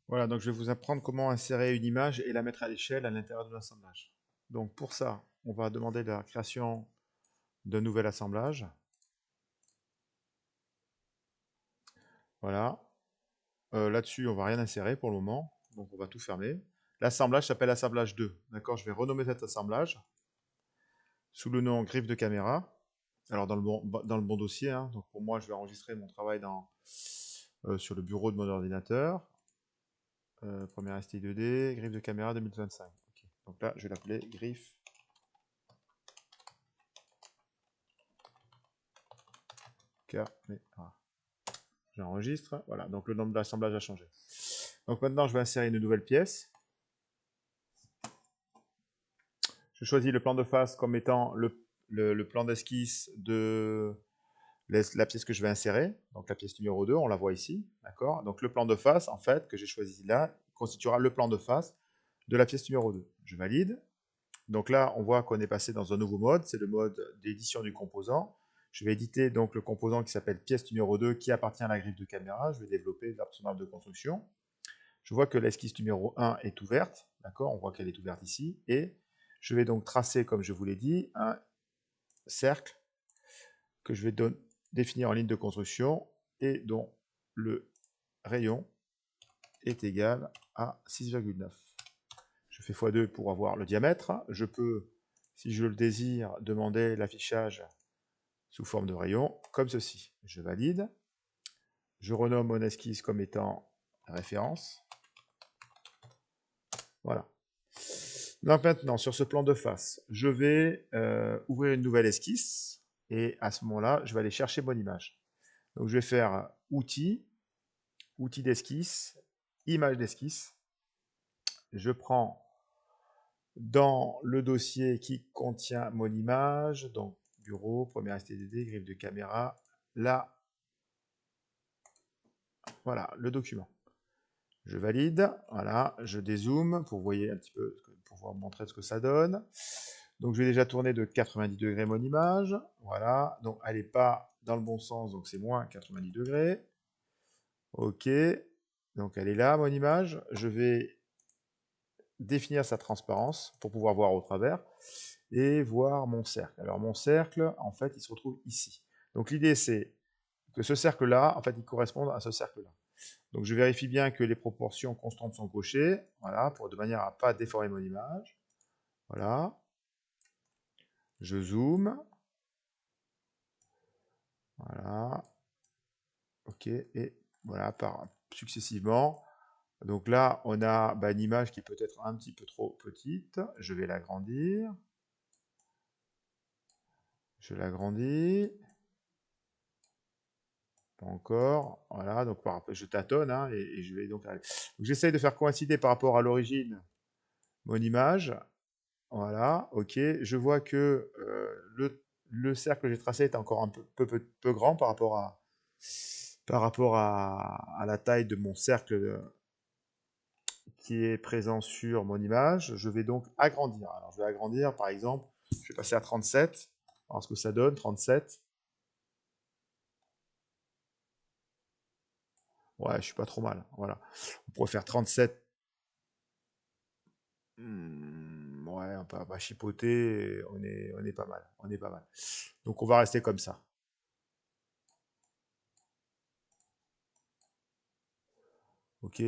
Voilà, donc je vais vous apprendre comment insérer une image et la mettre à l'échelle à l'intérieur de l'assemblage. Donc pour ça, on va demander la création d'un nouvel assemblage. Voilà. Là-dessus, on va rien insérer pour le moment, donc on va tout fermer. L'assemblage s'appelle assemblage 2. D'accord, je vais renommer cet assemblage sous le nom griffe de caméra. Alors dans le bon dossier, hein. Donc pour moi, je vais enregistrer mon travail sur le bureau de mon ordinateur. Première STI 2D, griffe de caméra 2025. Okay. Donc là, je vais l'appeler griffe caméra. J'enregistre. Voilà, donc le nom de l'assemblage a changé. Donc maintenant, je vais insérer une nouvelle pièce. Je choisis le plan de face comme étant le plan d'esquisse de la pièce que je vais insérer. Donc la pièce numéro 2, on la voit ici. D'accord. Donc le plan de face, en fait, que j'ai choisi là, constituera le plan de face de la pièce numéro 2. Je valide. Donc là, on voit qu'on est passé dans un nouveau mode, c'est le mode d'édition du composant. Je vais éditer donc le composant qui s'appelle pièce numéro 2, qui appartient à la griffe de caméra. Je vais développer l'arsenal de construction. Je vois que l'esquisse numéro 1 est ouverte, d'accord, on voit qu'elle est ouverte ici, et je vais donc tracer, comme je vous l'ai dit, un cercle que je vais définir en ligne de construction et dont le rayon est égal à 6,9. Je fais x2 pour avoir le diamètre. Je peux, si je le désire, demander l'affichage sous forme de rayon, comme ceci. Je valide. Je renomme mon esquisse comme étant référence. Voilà. Donc maintenant, sur ce plan de face, je vais ouvrir une nouvelle esquisse. Et à ce moment-là, je vais aller chercher mon image. Donc je vais faire outils, outils d'esquisse, image d'esquisse. Je prends dans le dossier qui contient mon image, donc bureau, première STDD, griffe de caméra, là, voilà, le document. Je valide, voilà, je dézoome pour voyez un petit peu, pour vous montrer ce que ça donne. Donc je vais déjà tourner de 90 degrés mon image, voilà, donc elle n'est pas dans le bon sens, donc c'est moins 90 degrés. Ok, donc elle est là mon image, je vais définir sa transparence pour pouvoir voir au travers et voir mon cercle. Alors mon cercle, en fait, il se retrouve ici. Donc l'idée c'est que ce cercle-là, en fait, il corresponde à ce cercle-là. Donc je vérifie bien que les proportions constantes sont cochées, voilà, de manière à ne pas déformer mon image. Voilà. Je zoome. Voilà. Ok. Et voilà, successivement. Donc là, on a une image qui peut être un petit peu trop petite. Je vais l'agrandir. Je l'agrandis. Pas encore. Voilà, donc je tâtonne hein, et je vais donc j'essaye de faire coïncider par rapport à l'origine mon image. Voilà, ok. Je vois que le cercle que j'ai tracé est encore un peu grand par rapport à la taille de mon cercle qui est présent sur mon image. Je vais donc agrandir. Alors je vais agrandir par exemple, je vais passer à 37. Alors ce que ça donne, 37. Ouais, je suis pas trop mal. Voilà. On pourrait faire 37. Ouais, on va chipoter, on est pas mal. On est pas mal. Donc on va rester comme ça. Ok,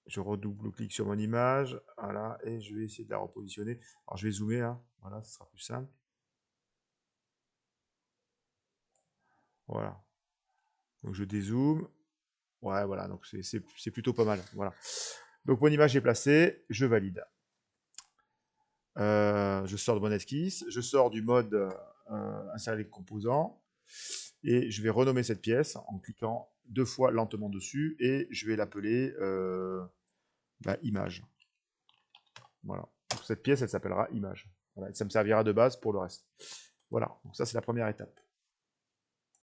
je redouble-clique sur mon image, voilà, et je vais essayer de la repositionner. Alors je vais zoomer, hein. Voilà, ce sera plus simple. Voilà. Donc je dézoome. Ouais, voilà, donc c'est plutôt pas mal. Voilà. Donc mon image est placée, je valide. Je sors de mon esquisse, je sors du mode insérer les composants, et je vais renommer cette pièce en cliquant 2 fois lentement dessus, et je vais l'appeler image. Voilà. Donc cette pièce, elle s'appellera image. Voilà. Et ça me servira de base pour le reste. Voilà. Donc ça, c'est la première étape.